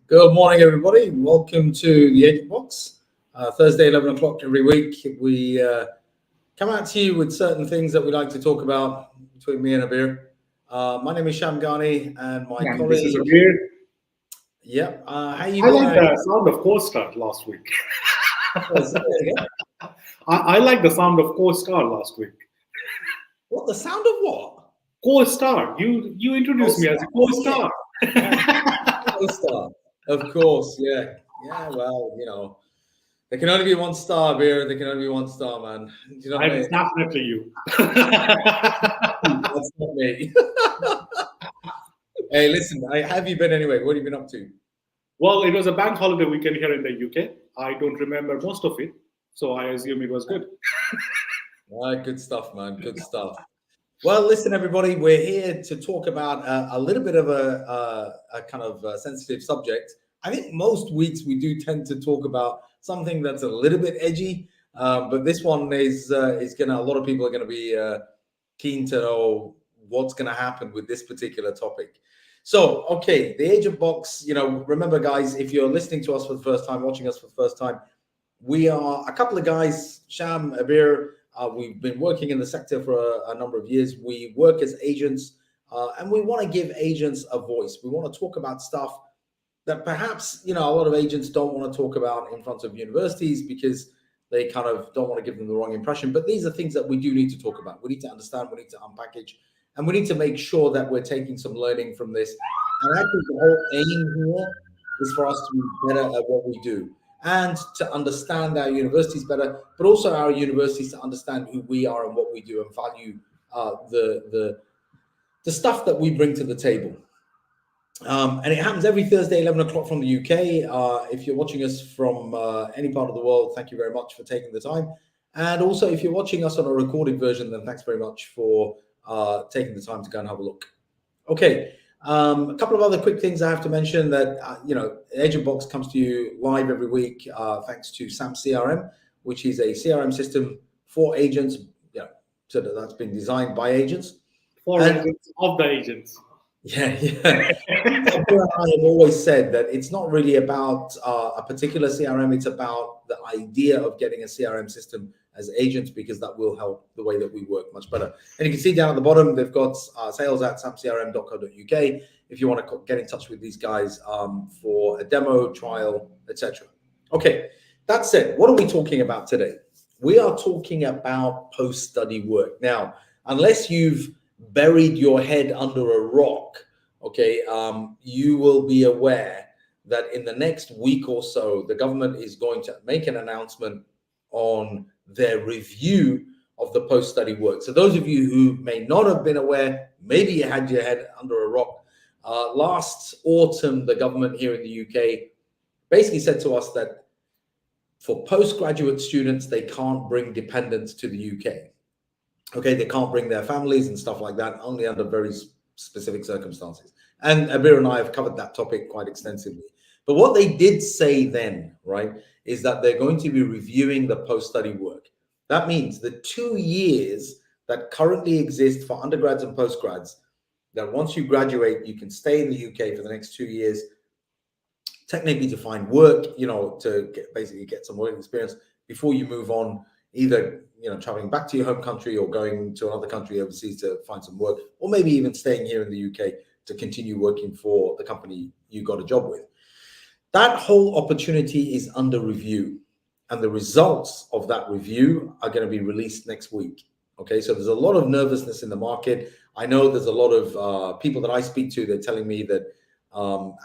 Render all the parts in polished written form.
Good morning, everybody. Welcome to the Agent Box. Thursday, 11 o'clock every week. We come out to you with certain things that we like to talk about between me and Abir. My name is Sham Ghani, and my And this is colleague. a weird. Yep. How you I been? like the sound of co-star last week. I like the sound of co-star last week. What, the sound of what? Co-star. You introduced me as a co-star. Co-star. Of course, yeah. Yeah, well, there can only be one star, Abir. There can only be one star, man. Do you know what I It's mean? definitely you. That's not me. Hey, listen, how have you been anyway? What have you been up to? Well, it was a bank holiday weekend here in the UK. I don't remember most of it, so I assume it was good. Good stuff, man. Good stuff. Well, listen, everybody, we're here to talk about a little bit of a kind of sensitive subject. I think most weeks we do tend to talk about something that's a little bit edgy, but this one is gonna. A lot of people are gonna be keen to know what's gonna happen with this particular topic. So, okay, the Agent Box. Remember, guys, if you're listening to us for the first time, watching us for the first time, we are a couple of guys, Sham, Abir. We've been working in the sector for a number of years. We work as agents, and we want to give agents a voice. We want to talk about stuff that perhaps a lot of agents don't want to talk about in front of universities because they kind of don't want to give them the wrong impression. But these are things that we do need to talk about. We need to understand. We need to unpackage, and we need to make sure that we're taking some learning from this. And actually, the whole aim here is for us to be better at what we do and to understand our universities better, but also our universities to understand who we are and what we do and value the stuff that we bring to the table. And it happens every Thursday, 11 o'clock from the UK. If you're watching us from any part of the world, thank you very much for taking the time. And also, if you're watching us on a recorded version, then thanks very much for taking the time to go and have a look. Okay. A couple of other quick things I have to mention that, Agent Box comes to you live every week thanks to SAM CRM, which is a CRM system for agents, so that's been designed by agents. For agents of the agents. Yeah. I have always said that it's not really about a particular CRM, it's about the idea of getting a CRM system as agents, because that will help the way that we work much better. And you can see down at the bottom, they've got sales@samcrm.co.uk if you want to get in touch with these guys for a demo, trial, etc. Okay, that said, what are we talking about today? We are talking about post-study work. Now, unless you've buried your head under a rock, okay, you will be aware that in the next week or so, the government is going to make an announcement on their review of the post-study work. So those of you who may not have been aware, maybe you had your head under a rock. Last autumn, the government here in the UK basically said to us that for postgraduate students, they can't bring dependents to the UK. Okay, they can't bring their families and stuff like that, only under very specific circumstances. And Abir and I have covered that topic quite extensively. But what they did say then, right, is that they're going to be reviewing the post-study work. That means the 2 years that currently exist for undergrads and postgrads, that once you graduate, you can stay in the UK for the next 2 years, technically to find work, to basically get some work experience before you move on, either traveling back to your home country or going to another country overseas to find some work, or maybe even staying here in the UK to continue working for the company you got a job with. That whole opportunity is under review, and the results of that review are going to be released next week. Okay, so there's a lot of nervousness in the market. I know there's a lot of people that I speak to, they're telling me that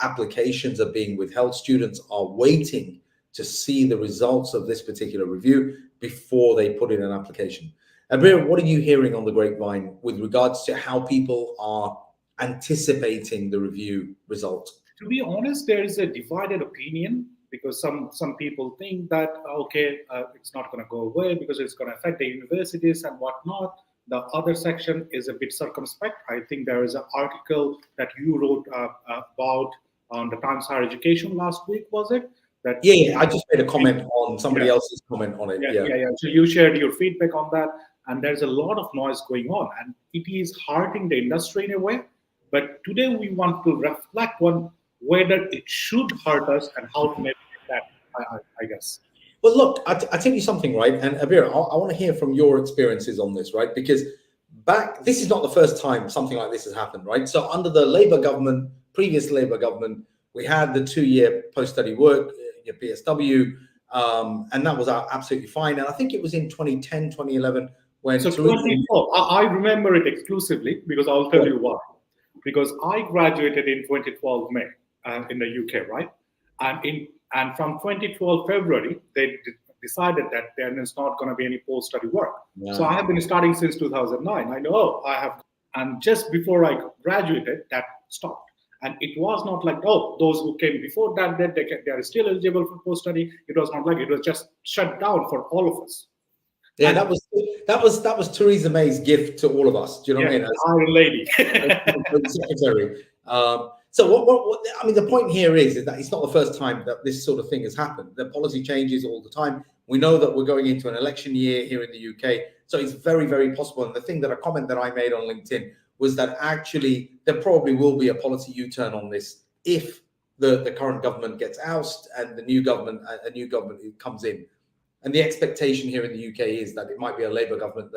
applications are being withheld. Students are waiting to see the results of this particular review before they put in an application. Abir, what are you hearing on the grapevine with regards to how people are anticipating the review result? To be honest, there is a divided opinion because some people think that it's not going to go away because it's going to affect the universities and whatnot. The other section is a bit circumspect. I think there is an article that you wrote about on the Times Higher Education last week, was it? Yeah, I just made a comment on somebody else's comment on it. Yeah. So you shared your feedback on that, and there's a lot of noise going on, and it is hurting the industry in a way. But today we want to reflect on whether it should hurt us and how to navigate that. I guess. Well, look, I tell you something, right? And Abir, I want to hear from your experiences on this, right? Because this is not the first time something like this has happened, right? So under the Labour government, previous Labour government, we had the 2-year post-study work, your PSW, and that was absolutely fine. And I think it was in 2010, 2011 when So Theresa. 24, I remember it exclusively because I'll tell you why. Because I graduated in 2012 May in the UK, right? And from 2012 February, they decided that there is not going to be any post-study work. Yeah. So I have been studying since 2009. I know I have, and just before I graduated, that stopped. And it was not like, oh, those who came before that, they are still eligible for post-study. It was not like it was just shut down for all of us. Yeah, and that was Theresa May's gift to all of us. Do you know what I mean? Iron Lady. Secretary. So what I mean, the point here is that it's not the first time that this sort of thing has happened. The policy changes all the time. We know that we're going into an election year here in the UK, so it's very, very possible. And a comment that I made on LinkedIn was that actually there probably will be a policy U-turn on this if the current government gets ousted and a new government comes in. And the expectation here in the UK is that it might be a Labour government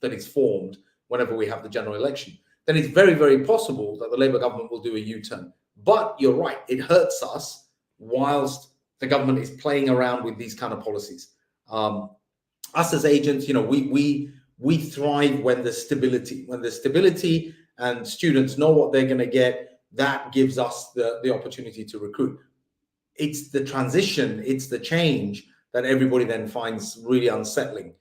that is formed whenever we have the general election. Then it's very, very possible that the Labour government will do a U-turn. But you're right, it hurts us whilst the government is playing around with these kind of policies. Us as agents, we thrive when there's stability and students know what they're going to get. That gives us the opportunity to recruit. It's the transition, it's the change that everybody then finds really unsettling.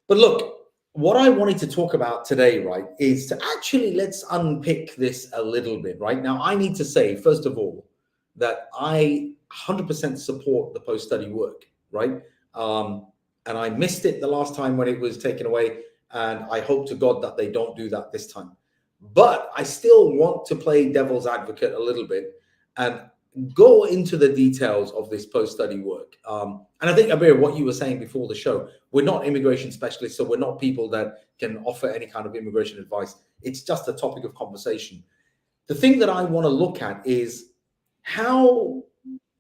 But look, what I wanted to talk about today, right, is to actually let's unpick this a little bit, right? Now, I need to say, first of all, that I 100% support the post-study work, right? And I missed it the last time when it was taken away, and I hope to God that they don't do that this time. But I still want to play devil's advocate a little bit and go into the details of this post-study work. And I think, Abir, what you were saying before the show, we're not immigration specialists, so we're not people that can offer any kind of immigration advice. It's just a topic of conversation. The thing that I want to look at is how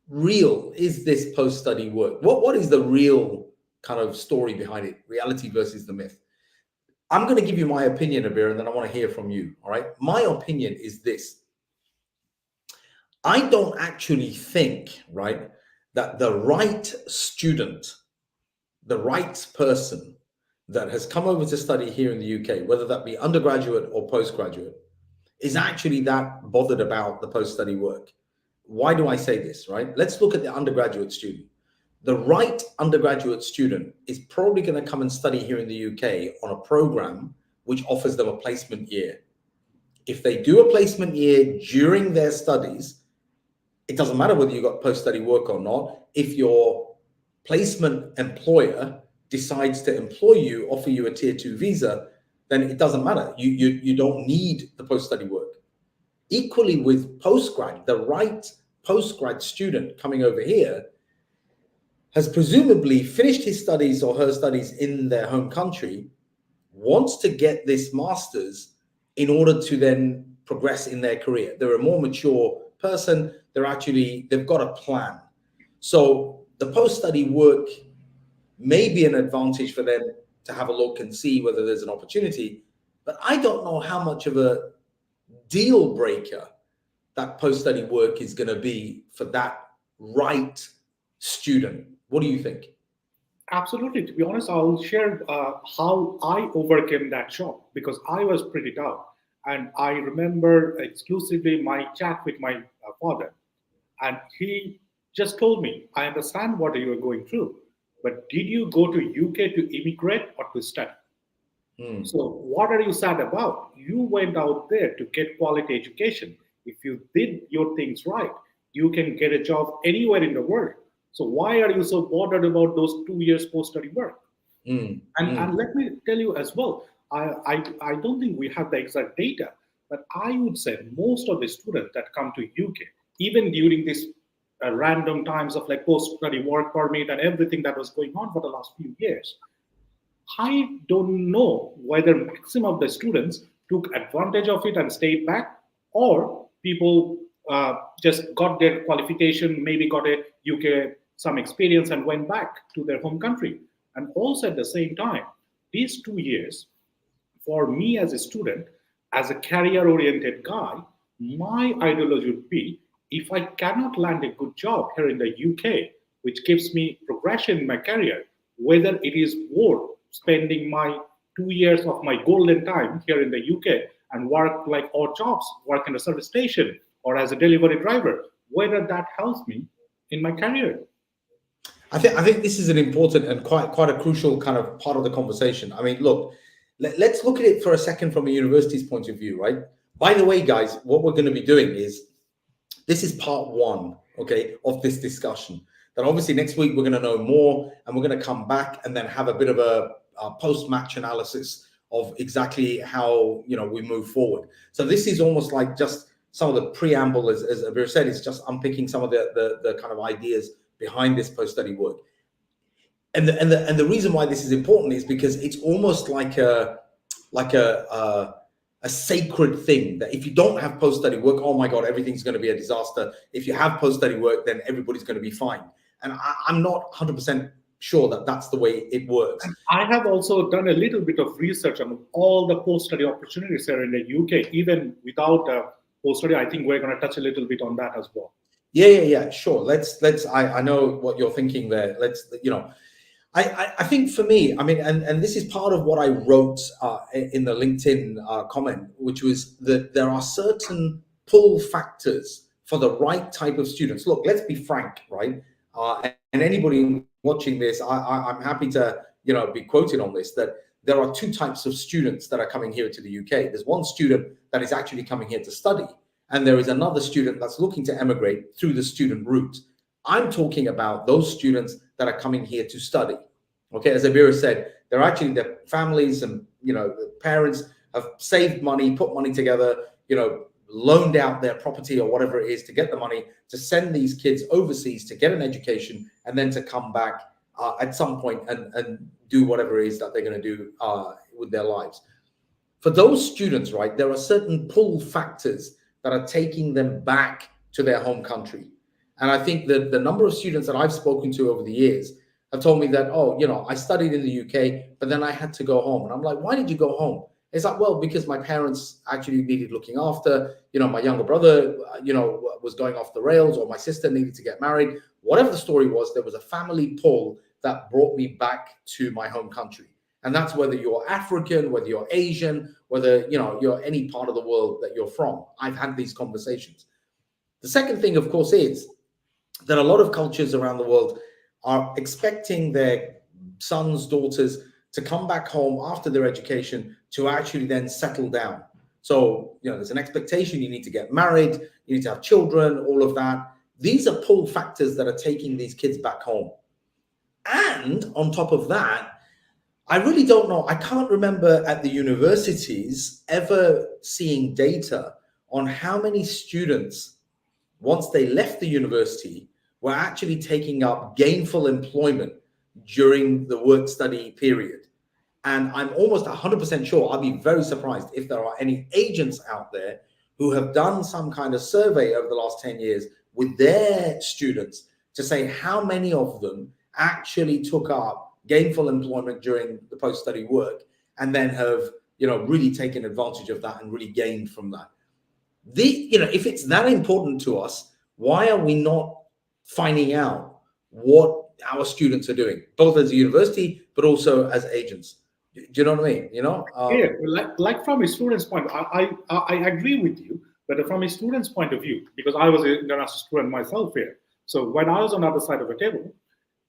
real is this post-study work? What is the real kind of story behind it, reality versus the myth? I'm going to give you my opinion, Abir, and then I want to hear from you, all right? My opinion is this. I don't actually think, right, that the right student, the right person that has come over to study here in the UK, whether that be undergraduate or postgraduate, is actually that bothered about the post-study work. Why do I say this, right? Let's look at the undergraduate student. The right undergraduate student is probably going to come and study here in the UK on a program which offers them a placement year. If they do a placement year during their studies, it doesn't matter whether you got post-study work or not. If your placement employer decides to employ you, offer you a tier 2 visa, then it doesn't matter. You don't need the post-study work. Equally with postgrad, the right postgrad student coming over here has presumably finished his studies or her studies in their home country, wants to get this master's in order to then progress in their career. They're a more mature person. They've got a plan. So the post-study work may be an advantage for them to have a look and see whether there's an opportunity, but I don't know how much of a deal breaker that post-study work is going to be for that right student. What do you think? Absolutely. To be honest, I'll share how I overcame that shock because I was pretty down. And I remember exclusively my chat with my father. And he just told me, I understand what you are going through, but did you go to UK to immigrate or to study? So what are you sad about? You went out there to get quality education. If you did your things right, you can get a job anywhere in the world. So why are you so bothered about those 2 years post-study work? And let me tell you as well, I don't think we have the exact data, but I would say most of the students that come to UK, even during this random times of like post-study work permit and everything that was going on for the last few years, I don't know whether maximum of the students took advantage of it and stayed back, or people just got their qualification, maybe got a UK some experience and went back to their home country. And also at the same time, these 2 years, for me as a student, as a career oriented guy, my ideology would be if I cannot land a good job here in the UK, which gives me progression in my career, whether it is worth spending my 2 years of my golden time here in the UK and work like odd jobs, work in a service station or as a delivery driver, whether that helps me in my career. I think this is an important and quite a crucial kind of part of the conversation. I mean, look, let's look at it for a second from a university's point of view, right? By the way, guys, what we're going to be doing is this is part one, okay, of this discussion. That obviously next week we're going to know more, and we're going to come back and then have a bit of a post-match analysis of exactly how we move forward. So this is almost like just some of the preamble, as Abir said, is just unpicking some of the kind of ideas behind this post-study work. And the reason why this is important is because it's almost like a sacred thing that if you don't have post-study work, oh my God, everything's going to be a disaster. If you have post-study work, then everybody's going to be fine. And I'm not 100% sure that that's the way it works. And I have also done a little bit of research on all the post-study opportunities here in the UK, even without post-study. I think we're going to touch a little bit on that as well. Yeah, sure. Let's. I know what you're thinking there. I think for me, I mean, and this is part of what I wrote in the LinkedIn comment, which was that there are certain pull factors for the right type of students. Look, let's be frank, right? And anybody watching this, I'm happy to be quoted on this, that there are two types of students that are coming here to the UK. There's one student that is actually coming here to study, and there is another student that's looking to emigrate through the student route. I'm talking about those students that are coming here to study. Okay, as Abira said, they're actually, their families and the parents have saved money, put money together, loaned out their property or whatever it is to get the money to send these kids overseas to get an education and then to come back at some point and do whatever it is that they're going to do with their lives. For those students, right, there are certain pull factors that are taking them back to their home country. And I think that the number of students that I've spoken to over the years have told me that, I studied in the UK, but then I had to go home. And I'm like, why did you go home? It's like, well, because my parents actually needed looking after, my younger brother, was going off the rails, or my sister needed to get married. Whatever the story was, there was a family pull that brought me back to my home country. And that's whether you're African, whether you're Asian, whether, you're any part of the world that you're from. I've had these conversations. The second thing, of course, is that a lot of cultures around the world are expecting their sons, daughters to come back home after their education to actually then settle down. So, there's an expectation you need to get married, you need to have children, all of that. These are pull factors that are taking these kids back home. And on top of that, I really don't know. I can't remember at the universities ever seeing data on how many students, once they left the university, were actually taking up gainful employment during the work-study period. And I'm almost 100% sure, I'll be very surprised if there are any agents out there who have done some kind of survey over the last 10 years with their students to say how many of them actually took up gainful employment during the post-study work and then have, really taken advantage of that and really gained from that. If it's that important to us, why are we not finding out what our students are doing, both as a university, but also as agents? Do you know what I mean? Yeah, like from a student's point, I agree with you, but from a student's point of view, because I was an international student myself here. So when I was on the other side of the table,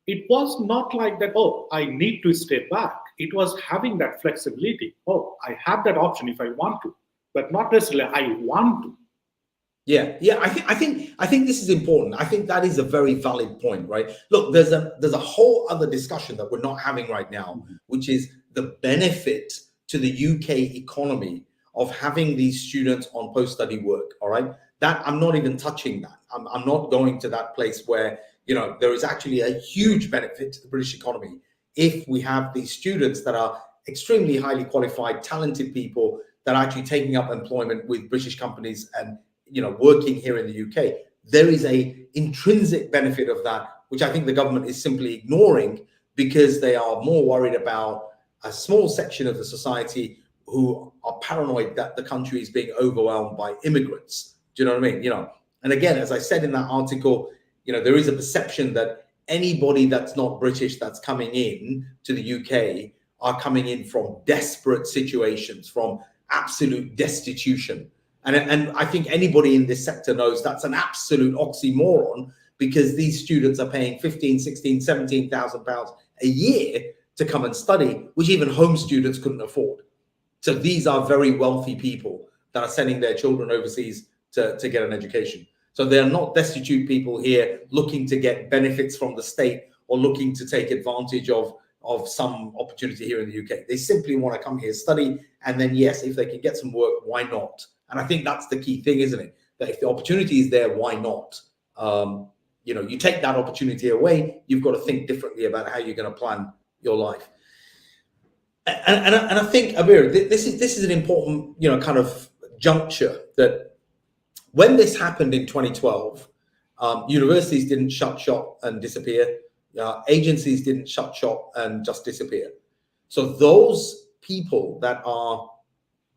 it was not like that, oh, I need to stay back. It was having that flexibility. Oh, I have that option if I want to, but not necessarily I want to. Yeah. I think this is important. I think that is a very valid point, right? Look, there's a whole other discussion that we're not having right now, which is the benefit to the UK economy of having these students on post-study work. All right, that I'm not even touching that. I'm not going to that place where there is actually a huge benefit to the British economy if we have these students that are extremely highly qualified, talented people that are actually taking up employment with British companies and working here in the UK, there is a intrinsic benefit of that, which I think the government is simply ignoring because they are more worried about a small section of the society who are paranoid that the country is being overwhelmed by immigrants. Do you know what I mean? And again, as I said in that article, there is a perception that anybody that's not British that's coming in to the UK are coming in from desperate situations, from absolute destitution. And I think anybody in this sector knows that's an absolute oxymoron, because these students are paying 15, 16, 17,000 pounds a year to come and study, which even home students couldn't afford. So these are very wealthy people that are sending their children overseas to get an education. So they're not destitute people here looking to get benefits from the state or looking to take advantage of some opportunity here in the UK. They simply want to come here, study, and then, yes, if they can get some work, why not? And I think that's the key thing, isn't it? That if the opportunity is there, why not? You take that opportunity away, you've got to think differently about how you're going to plan your life. And I think, Abir, this is an important, kind of juncture, that when this happened in 2012, universities didn't shut shop and disappear. Agencies didn't shut shop and just disappear. So those people that are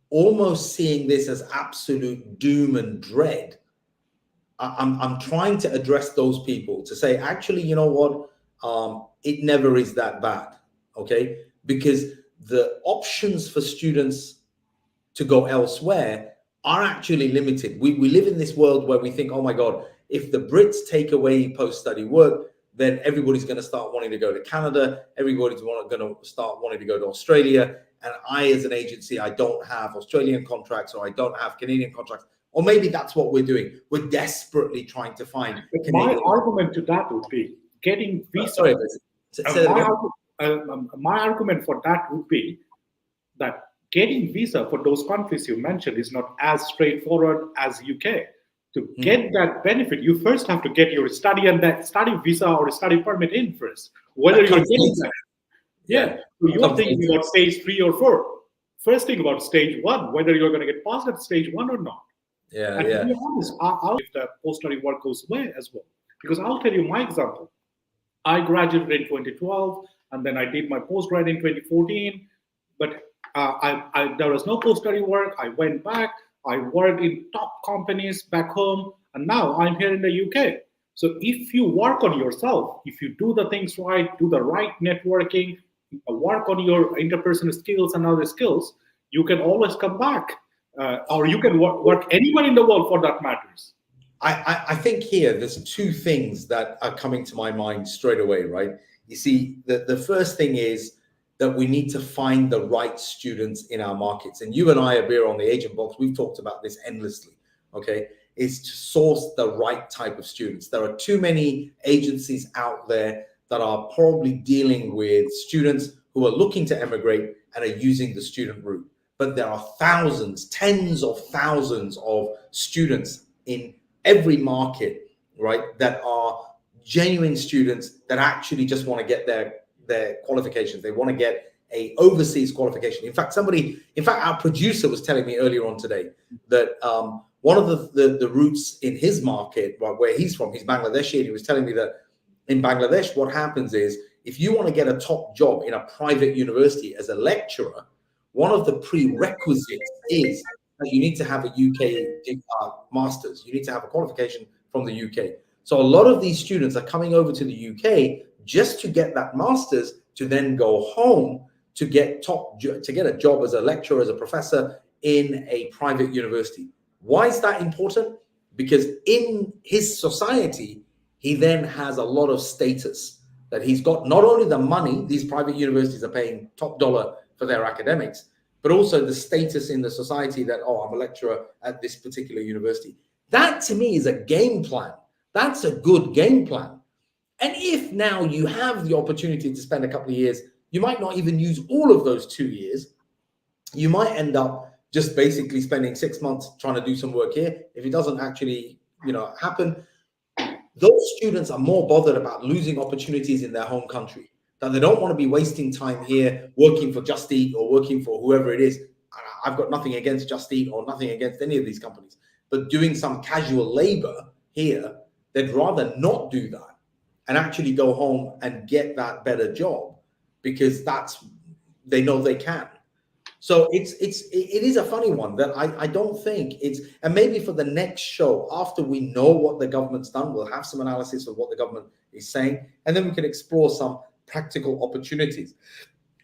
almost seeing this as absolute doom and dread, I'm trying to address those people to say, actually, you know what? It never is that bad, okay? Because the options for students to go elsewhere are actually limited. We live in this world where we think, oh my God, if the Brits take away post-study work, then everybody's going to start wanting to go to Canada. Everybody's going to start wanting to go to Australia. And I, as an agency, I don't have Australian contracts, or I don't have Canadian contracts. Or maybe that's what we're doing. We're desperately trying to find. My argument to that would be getting visa. Sorry, my argument for that would be that getting visa for those countries you mentioned is not as straightforward as UK. To get that benefit, you first have to get your study and that study visa or study permit in first. Whether you're getting that. Yeah. So you're thinking about stage 3 or 4. First thing about stage 1, whether you're going to get passed at stage 1 or not. Yeah, and to be honest, if the post-study work goes away as well. Because I'll tell you my example. I graduated in 2012, and then I did my postgrad in 2014. But there was no post-study work. I went back. I worked in top companies back home, and now I'm here in the UK. So if you work on yourself, if you do the things right, do the right networking, work on your interpersonal skills and other skills, you can always come back. Or you can work anywhere in the world for that matters. I think here there's two things that are coming to my mind straight away, right? You see, the first thing is that we need to find the right students in our markets. And you and I, Abir, on the Agent Box, we've talked about this endlessly, okay? Is to source the right type of students. There are too many agencies out there that are probably dealing with students who are looking to emigrate and are using the student route. But there are thousands, tens of thousands of students in every market, right, that are genuine students that actually just want to get their qualifications. They want to get a overseas qualification. In fact, our producer was telling me earlier on today that one of the routes in his market, right, where he's from, he's Bangladeshi, and he was telling me that in Bangladesh, what happens is, if you want to get a top job in a private university as a lecturer, one of the prerequisites is that you need to have a UK master's. You need to have a qualification from the UK. So a lot of these students are coming over to the UK just to get that master's, to then go home to get a job as a lecturer, as a professor in a private university. Why is that important? Because in his society, he then has a lot of status, that he's got not only the money, these private universities are paying top dollar for their academics, but also the status in the society that, oh, I'm a lecturer at this particular university. That to me is a game plan. That's a good game plan. And if now you have the opportunity to spend a couple of years, you might not even use all of those 2 years. You might end up just basically spending 6 months trying to do some work here. If it doesn't actually, happen, those students are more bothered about losing opportunities in their home country, that they don't want to be wasting time here working for Just Eat or working for whoever it is. I've got nothing against Just Eat or nothing against any of these companies, but doing some casual labor here, they'd rather not do that and actually go home and get that better job because they know they can. So it is a funny one that I don't think it's, and maybe for the next show, after we know what the government's done, we'll have some analysis of what the government is saying, and then we can explore some practical opportunities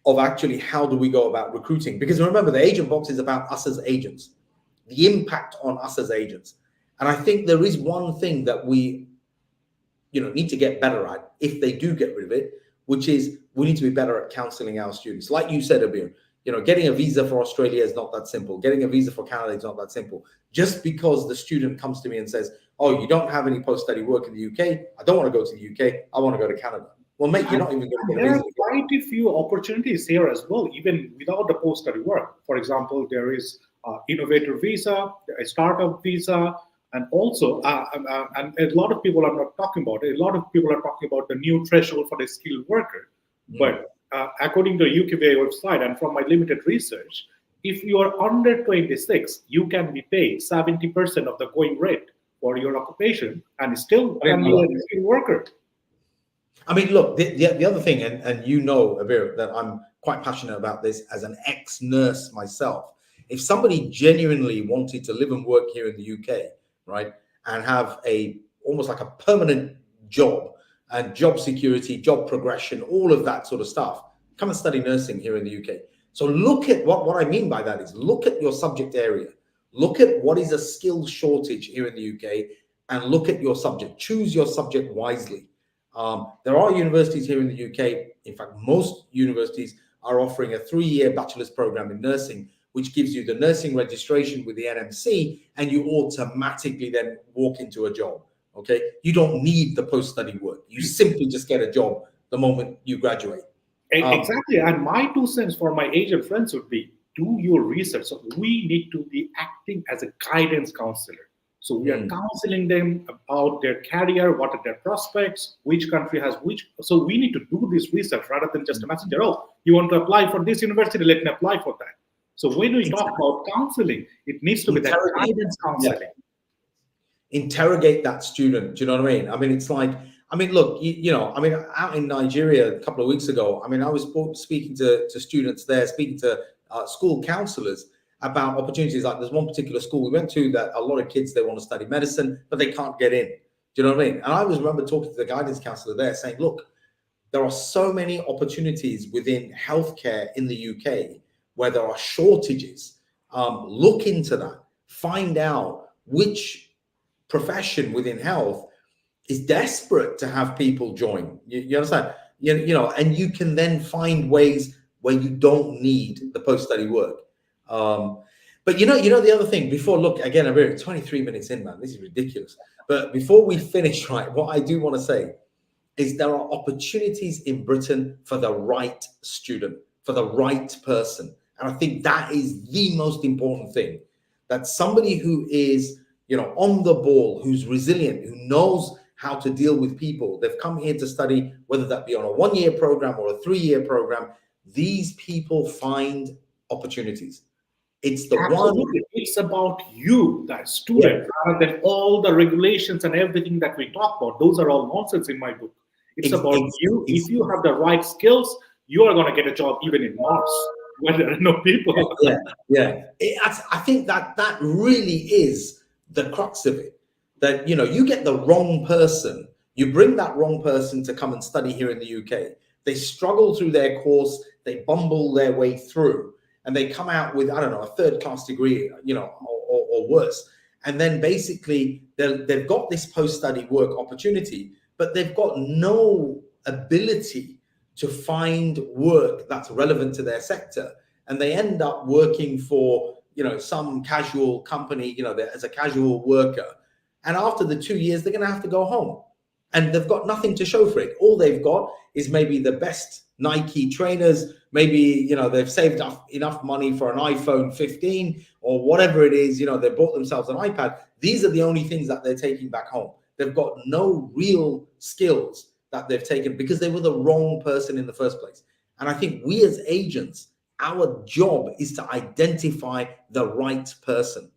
of actually how do we go about recruiting. Because remember, the agent box is about us as agents, the impact on us as agents. And I think there is one thing that we need to get better at if they do get rid of it, which is we need to be better at counseling our students. Like you said, Abir, getting a visa for Australia is not that simple. Getting a visa for Canada is not that simple. Just because the student comes to me and says, oh, you don't have any post-study work in the UK, I don't want to go to the UK, I want to go to Canada. Well, mate, you're not even going to get a visa. There are quite a few opportunities here as well, even without the post-study work. For example, there is innovator visa, a startup visa, and also, and a lot of people are not talking about it. A lot of people are talking about the new threshold for the skilled worker. But according to the UKVA website and from my limited research, if you are under 26, you can be paid 70% of the going rate for your occupation and still can be a skilled worker. I mean, look, the other thing, and Abir, that I'm quite passionate about this as an ex-nurse myself. If somebody genuinely wanted to live and work here in the UK, right, and have almost like a permanent job and job security, job progression, all of that sort of stuff, come and study nursing here in the UK. So look at what I mean by that is look at your subject area, look at what is a skill shortage here in the UK, and look at your subject. Choose your subject wisely. There are universities here in the UK. In fact, most universities are offering a 3-year bachelor's program in nursing, which gives you the nursing registration with the NMC, and you automatically then walk into a job. Okay, you don't need the post-study work. You simply just get a job the moment you graduate. Exactly. And my 2 cents for my agent friends would be, do your research. So we need to be acting as a guidance counselor. So we are counseling them about their career, what are their prospects, which country has which. So we need to do this research rather than just a messenger. Oh, you want to apply for this university? Let me apply for that. So when we talk about counseling, it needs to be that guidance counseling. Yeah. Interrogate that student. Do you know what I mean? I mean, it's like, I mean, look, out in Nigeria a couple of weeks ago, I mean, I was speaking to students there, speaking to school counselors about opportunities. Like there's one particular school we went to that a lot of kids, they want to study medicine, but they can't get in. Do you know what I mean? And I remember talking to the guidance counselor there saying, look, there are so many opportunities within healthcare in the UK where there are shortages. Look into that. Find out which profession within health is desperate to have people join. You understand? And you can then find ways where you don't need the post-study work. But the other thing before, look, again, I'm 23 minutes in, man, this is ridiculous. But before we finish, right, what I do want to say is there are opportunities in Britain for the right student, for the right person. And I think that is the most important thing, that somebody who is, on the ball, who's resilient, who knows how to deal with people. They've come here to study, whether that be on a 1-year program or a 3-year program. These people find opportunities. It's the Absolutely. It's about you, that student, rather than all the regulations and everything that we talk about. Those are all nonsense in my book. It's about you. If you have the right skills, you are going to get a job even in Mars, where there are no people. I think that really is the crux of it. That, you get the wrong person, you bring that wrong person to come and study here in the UK. They struggle through their course, they bumble their way through, and they come out with, I don't know, a 3rd-class degree, or worse. And then basically they've got this post-study work opportunity, but they've got no ability to find work that's relevant to their sector. And they end up working for, some casual company, as a casual worker. And after the 2 years, they're going to have to go home. And they've got nothing to show for it. All they've got is maybe the best Nike trainers. Maybe, they've saved enough money for an iPhone 15 or whatever it is. They bought themselves an iPad. These are the only things that they're taking back home. They've got no real skills that they've taken because they were the wrong person in the first place. And I think we as agents, our job is to identify the right person.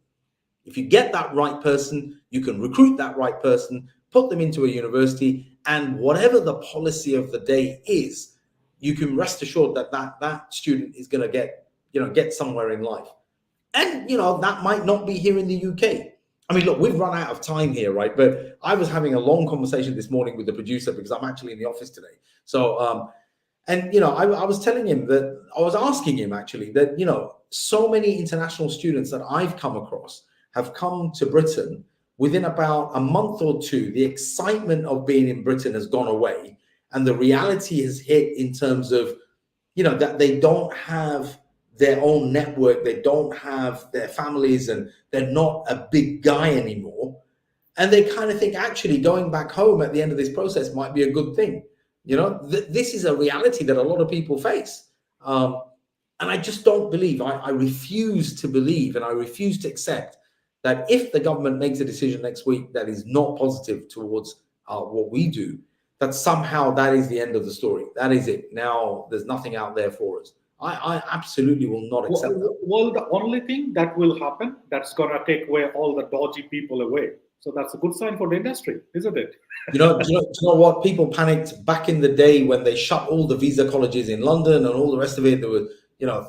If you get that right person, you can recruit that right person, put them into a university, and whatever the policy of the day is, you can rest assured that that student is going to get somewhere in life. And that might not be here in the UK. I mean, look, we've run out of time here, right? But I was having a long conversation this morning with the producer because I'm actually in the office today. So, I was telling him that I was asking him actually that, so many international students that I've come across have come to Britain within about a month or two. The excitement of being in Britain has gone away, and the reality has hit in terms of, that they don't have their own network, they don't have their families, and they're not a big guy anymore. And they kind of think actually going back home at the end of this process might be a good thing. This is a reality that a lot of people face. And I just don't believe, I refuse to believe, and I refuse to accept that if the government makes a decision next week that is not positive towards what we do, that somehow that is the end of the story. That is it. Now there's nothing out there for us. I absolutely will not accept that. Well, the only thing that will happen, that's going to take away all the dodgy people away. So that's a good sign for the industry, isn't it? Do you know what? People panicked back in the day when they shut all the visa colleges in London and all the rest of it. There were,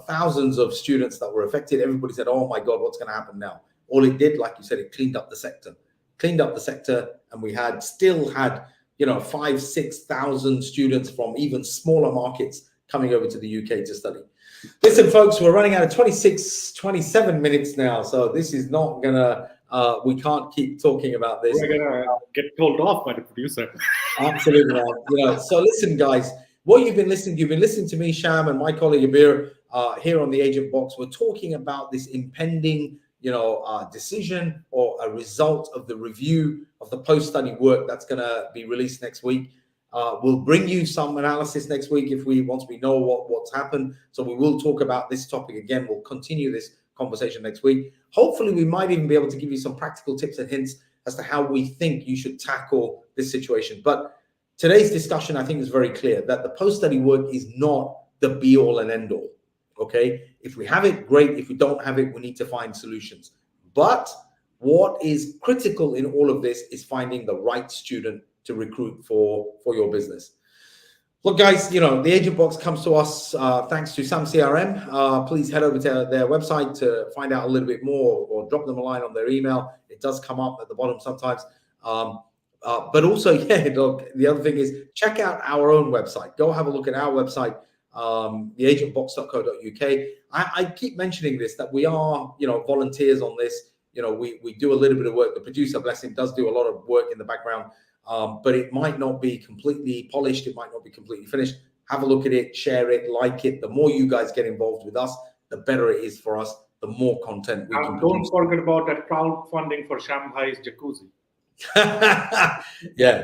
thousands of students that were affected. Everybody said, oh my God, what's going to happen now? All it did, like you said, it cleaned up the sector, and we still had 5,000 to 6,000 students from even smaller markets coming over to the UK to study. Listen, folks, we're running out of 27 minutes now, so this is not gonna. We can't keep talking about this. We're gonna get told off by the producer. Absolutely, man. So listen, guys. What you've been listening to me, Sham, and my colleague Abir here on the Agent Box. We're talking about this impending decision or a result of the review of the post-study work that's going to be released next week. We'll bring you some analysis next week once we know what's happened. So we will talk about this topic again. We'll continue this conversation next week. Hopefully, we might even be able to give you some practical tips and hints as to how we think you should tackle this situation. But today's discussion, I think, is very clear that the post-study work is not the be-all and end-all. Okay, if we have it, great. If we don't have it, we need to find solutions. But what is critical in all of this is finding the right student to recruit for your business. Look, guys, the Agent Box comes to us thanks to Sam CRM. Please head over to their website to find out a little bit more, or drop them a line on their email. It does come up at the bottom sometimes. But also, look, the other thing is check out our own website. Go have a look at our website, theagentbox.co.uk. I keep mentioning this, that we are, volunteers on this. We do a little bit of work. The producer, bless him, does do a lot of work in the background, but it might not be completely polished. It might not be completely finished. Have a look at it, share it, like it. The more you guys get involved with us, the better it is for us, the more content we can produce. Don't forget about that crowdfunding for Shanghai's jacuzzi.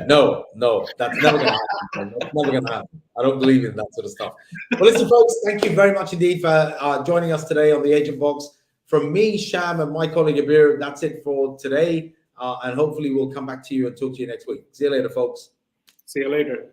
No, that's never going to happen. That's never going to happen. I don't believe in that sort of stuff. Well, listen, folks, thank you very much indeed for joining us today on the Agent Box. From me, Sham, and my colleague Abir, that's it for today. And hopefully we'll come back to you and talk to you next week. See you later, folks. See you later.